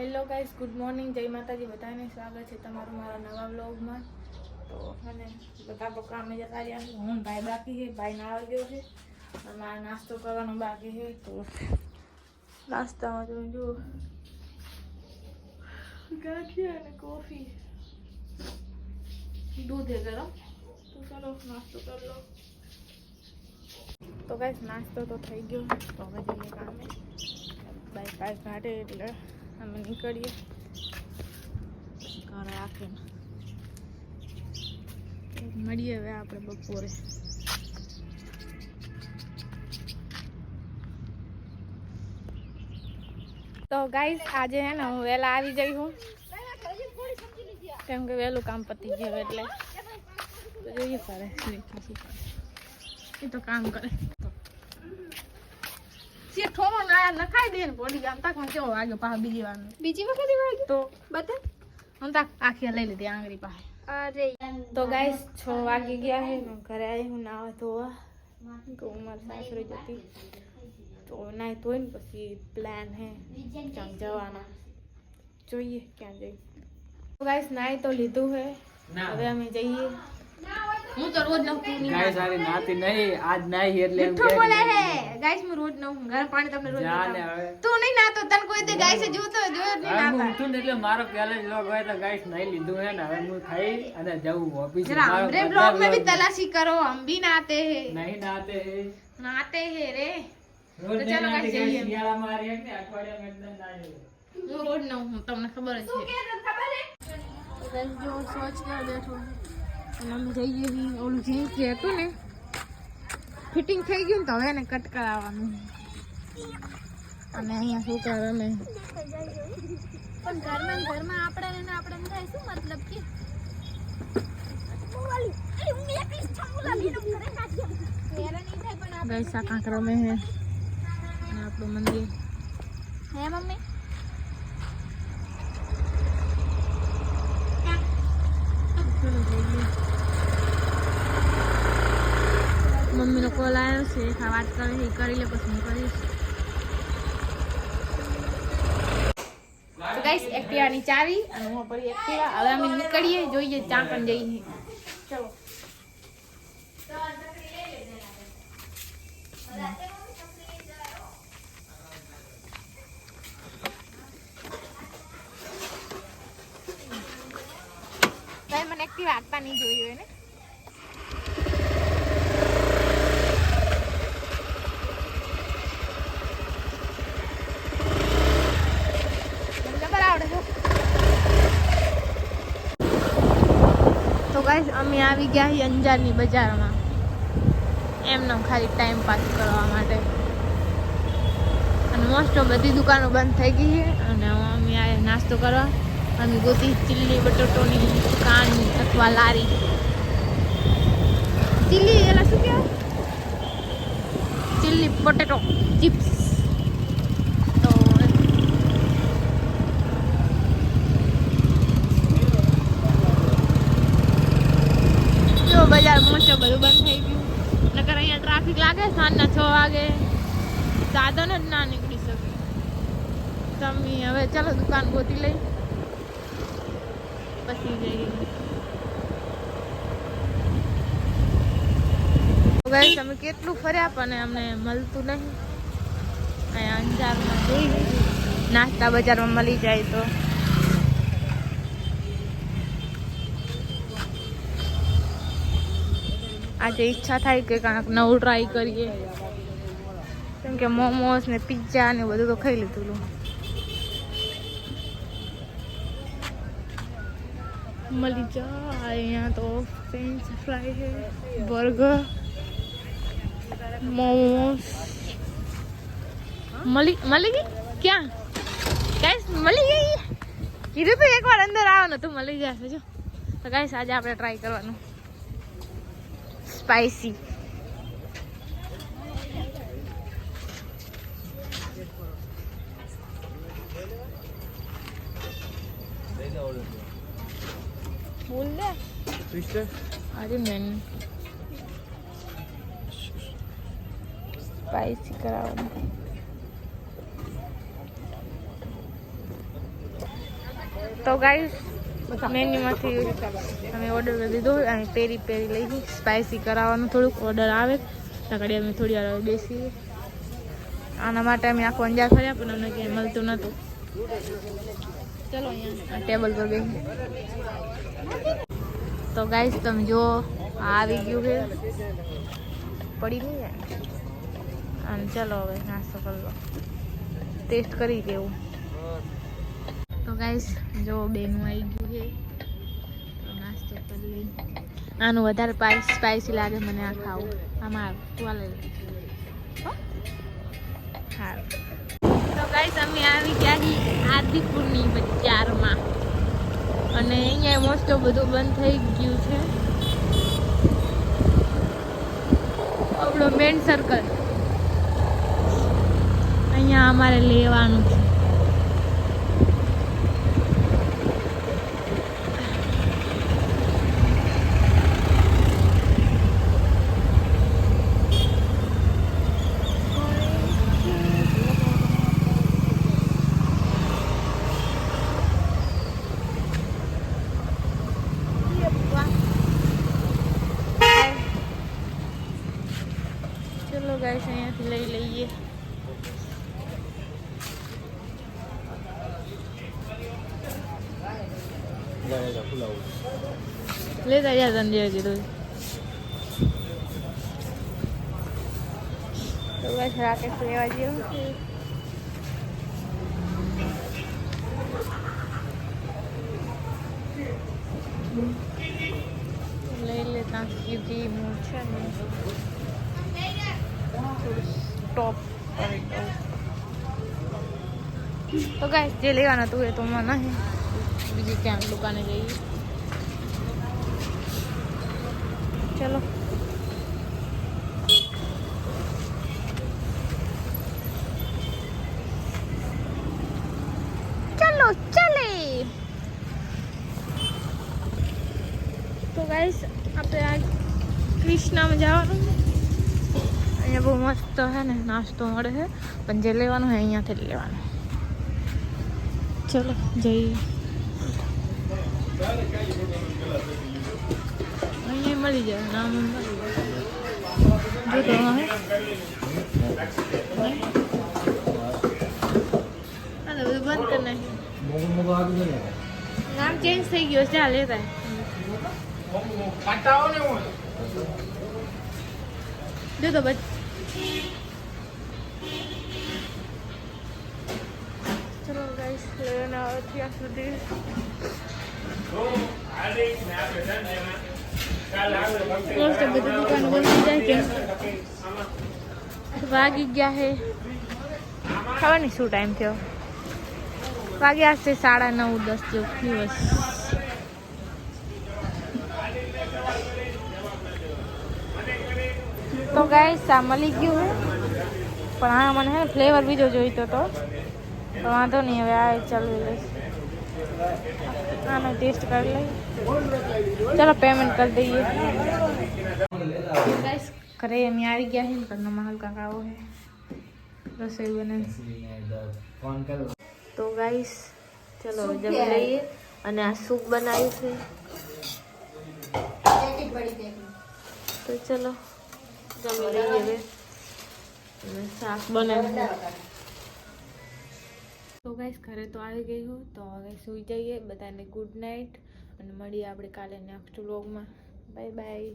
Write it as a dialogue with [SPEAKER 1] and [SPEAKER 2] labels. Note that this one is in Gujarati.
[SPEAKER 1] હેલો ગાઈસ, ગુડ મોર્નિંગ, જય માતાજી બધાને. સ્વાગત છે તમારું મારા નવા વ્લોગમાં. તો અને બધા તો કામે જતા રહ્યા છે. હું ભાઈ બાકી છે, ભાઈ નાવા ગયો છે અને મારે નાસ્તો કરવાનો બાકી છે. તો નાસ્તામાં જો ગાંઠિયા અને કોફી, દૂધ है गरम. तो चलो नाश्तो कर लो. तो गाइस नाश्तो तो થઈ ગયો. તો હવે જઈએ કામે. બાઈક કાઢે એટલે અમે નીકળીએ ઘરે આખીને. મળીએ હવે આપણે બપોરે. તો ગાઈસ આજે હે ને હું વહેલા આવી જઈ હું, કેમ કે વહેલું કામ પતી ગયું એટલે. તો જોઈએ કરે એ તો કામ કરે. થોડો નખાઈ દે ને બોડી આમ તક કેવો વાગ્યો પાછો બીજી વખત વાગ્યો તો બતા હું તક આખી લઈ લીધી આંગળી પાસે. અરે તો ગાઈસ 6 વાગી ગયા છે. ઘરે આવી હું નાવા ધોવા તો મારી સાસરી જતી તો નાઈ ધોઈને પછી પ્લાન હે ક્યાંક જવાના. જોઈએ ક્યાં જઈએ. તો ગાઈસ નાઈ તો લીધું હે, હવે અમે જઈએ. હું તો રોજ નવું નહીં ગાઈસ, આરી નાતી નહીં આજ નહીં એટલે એમ કે બોલે હે ગાઈસ. હું રોજ નવું ગરમ પાણી તમને રોજ તું નહીં નાતો તને કોઈ દે ગાઈસ જોતો જોયો નહીં નાતા હું તું એટલે મારો પહેલા જ લોગ હોય તો ગાઈસ નહીં લીધું હે ને હવે હું ખાઈ અને જાઉં ઓફિસ. हमरे ब्लॉग में भी तलाशी करो, हम भी नहाते हैं. नहीं नहाते हैं रे. तो चलो गाइस जल्दी शियाला मारे કે અઠવાડિયામાં એકદમ નાહી. હું રોજ નવું હું તમને ખબર જ છે. ગાઈસ જો સોચ કે બેઠો અને અમે જઈએ છીએ. ઓલું જે હતું ને ફિટિંગ થઈ ગયું ને તો હવે એને કટ કરાવવાનું. અને અહીંયા શું કરે અમે પણ ઘરમાં આપણે થાય શું મતલબ કે ગાઈસ આ કાંક રમે હે અને આપણું મંદિર હે મમ્મી. મમ્મી નો કોલ આવ્યો છે, વાત કરી લે પછી હું કરીશ. તો ગાઈસ એક્ટિવાની ચાવી અને હું પડી એક્ટિવા. હવે અમે નીકળીએ, જોઈએ ચાંપણ જઈએ. ચલો ભાઈ મને એક્ટિવા આપતા નહીં જોયું એને. તો ગાઈસ અમે આવી ગયા છીએ અંજારની બજારમાં એમને ખાલી ટાઈમ પાસ કરવા માટે. અને મોસ્ટ ઓફ બધી દુકાનો બંધ થઈ ગઈ છે અને અમે આવ્યા નાસ્તો કરવા. અમે ગોતી ચીલી બટાટોની દુકાન અથવા લારી. ચીલી એલા શું કહેવાય, ચીલી પોટેટો ચિપ્સ. બજાર મોસ્ટ બધું બંધ થઈ ગયું. નકર અહીંયા ટ્રાફિક લાગે સાંજના 6 વાગે, સાધન જ ના નીકળી શકે. તમે હવે ચાલો દુકાન ગોતી લઈ પછી જઈએ. ગાઈસ અમે કેટલું ફર્યા પણ અમને મળતું નહીં. અહીંયા અંજારમાં જોઈએ નાસ્તા બજારમાં મળી જાય તો. આજે ઈચ્છા થાય કે કાંઈક નવું ટ્રાય કરીએ, કેમ કે મોમોસ ને પિઝા ને બધું તો ખાઈ લીધું. મળી જાય અહીંયા તો ફ્રેન્ચ ફ્રાય છે, બર્ગર, મોમોસ મળી ગઈ. ક્યાં ગાઈસ મળી ગઈ? કીધું તો એકવાર અંદર આવવાનું તો મળી જશે. જો તો ગાઈસ આજે આપણે ટ્રાય કરવાનું સ્પાઈસી. બોલ લે अरे मैंने स्पाइसी कराओ. તો ગાઈસ મેન્યુમાંથી અમે ઓર્ડર કરી દીધો. અહીં પેરી પેરી લઈ સ્પાઇસી કરાવવાનું થોડુંક ઓર્ડર આવે તકડી અમે થોડી વાર બેસીએ. આના માટે અમે આખો અંજાર ફર્યા પણ અમને ક્યાંય મળતું નહોતું. ચલો અહીંયા ટેબલ પર બેસી. તો ગાઈસ તમે જો આવી ગયું છે પડી નહીં જાય. અને ચલો હવે નાસ્તો કરી લો, ટેસ્ટ કરી દેવું. તો ગાઈસ જો બેનું આવી ગયું છે તો નાસ્તો કરી લઈ. આનું વધારે સ્પાઇસી લાગે મને આ ખાવું. આમાં ચાલે. હા તો ગાઈસ અમે આવી ગયા છીએ આદિપુરની બજારમાં અને અહીંયા મોસ્ટ ઓફ બધું બંધ થઈ ગયું છે. આપણો મેન સર્કલ અહીંયા અમારે લેવાનું છે. ચલો ગાઈસ અહીંયાથી લઈ લઈએ. લેતા જા તને જે કીધું. તો બસ રાકેશ લેવા જેવું છે. લઈ લેતા સીધી મૂળ છે ને સ્ટોપ કરી દઉં. તો ગાઈસ જે લેવાના હતું એ તો મને નહીં, બીજી ક્યાંક દુકાને જઈએ. ચલો ચલો ચલે. તો ગાઈસ આપણે આ કૃષ્ણામાં જવાનું. અહીંયા બહુ મસ્ત છે ને નાસ્તો મળે છે પણ જે લેવાનું હોય અહીંયાથી જ લેવાનું. ચલો જઈએ. અહીંયા મળી જાય નામ મળી જાય. જો તો બધું બંધ કરી નાખ્યું. નામ ચેન્જ થઈ ગયો છે. ચાલ લેતા જો તો બસ. ચલો ગાઈસ લેવાના આવે ત્યાં સુધી બધી દુકાન બંધ જાય કે વાગી ગયા હે. ખબર નહીં શું ટાઈમ થયો. વાગ્યા હશે 9:30 જેવું દિવસ. તો ગાઈસ આ મળી ગયું પણ હા મને હે ફ્લેવર બીજો જોઈતો હતો તો વાંધો નહીં. હવે આ ચાલુ લઈશ. આનો ટેસ્ટ કરી લઈએ. ચલો પેમેન્ટ કરી દઈએ. ગાઈસ ઘરે અમે આવી ગયા છે ઘરનો માહોલ કાંક આવો છે. રસોઈ બને તો ગાઈસ ચલો જમી લઈએ. અને આ સૂપ બનાવ્યું છે તો ચલો જમી લઈએ હવે. અને શાક બનાવ્યું. તો ગાઈસ ઘરે તો આવી ગઈ હું તો હવે સૂઈ જઈએ. બધાને ગુડ નાઇટ અને મળીએ આપણે કાલે નેક્સ્ટ વ્લોગમાં. Bye bye.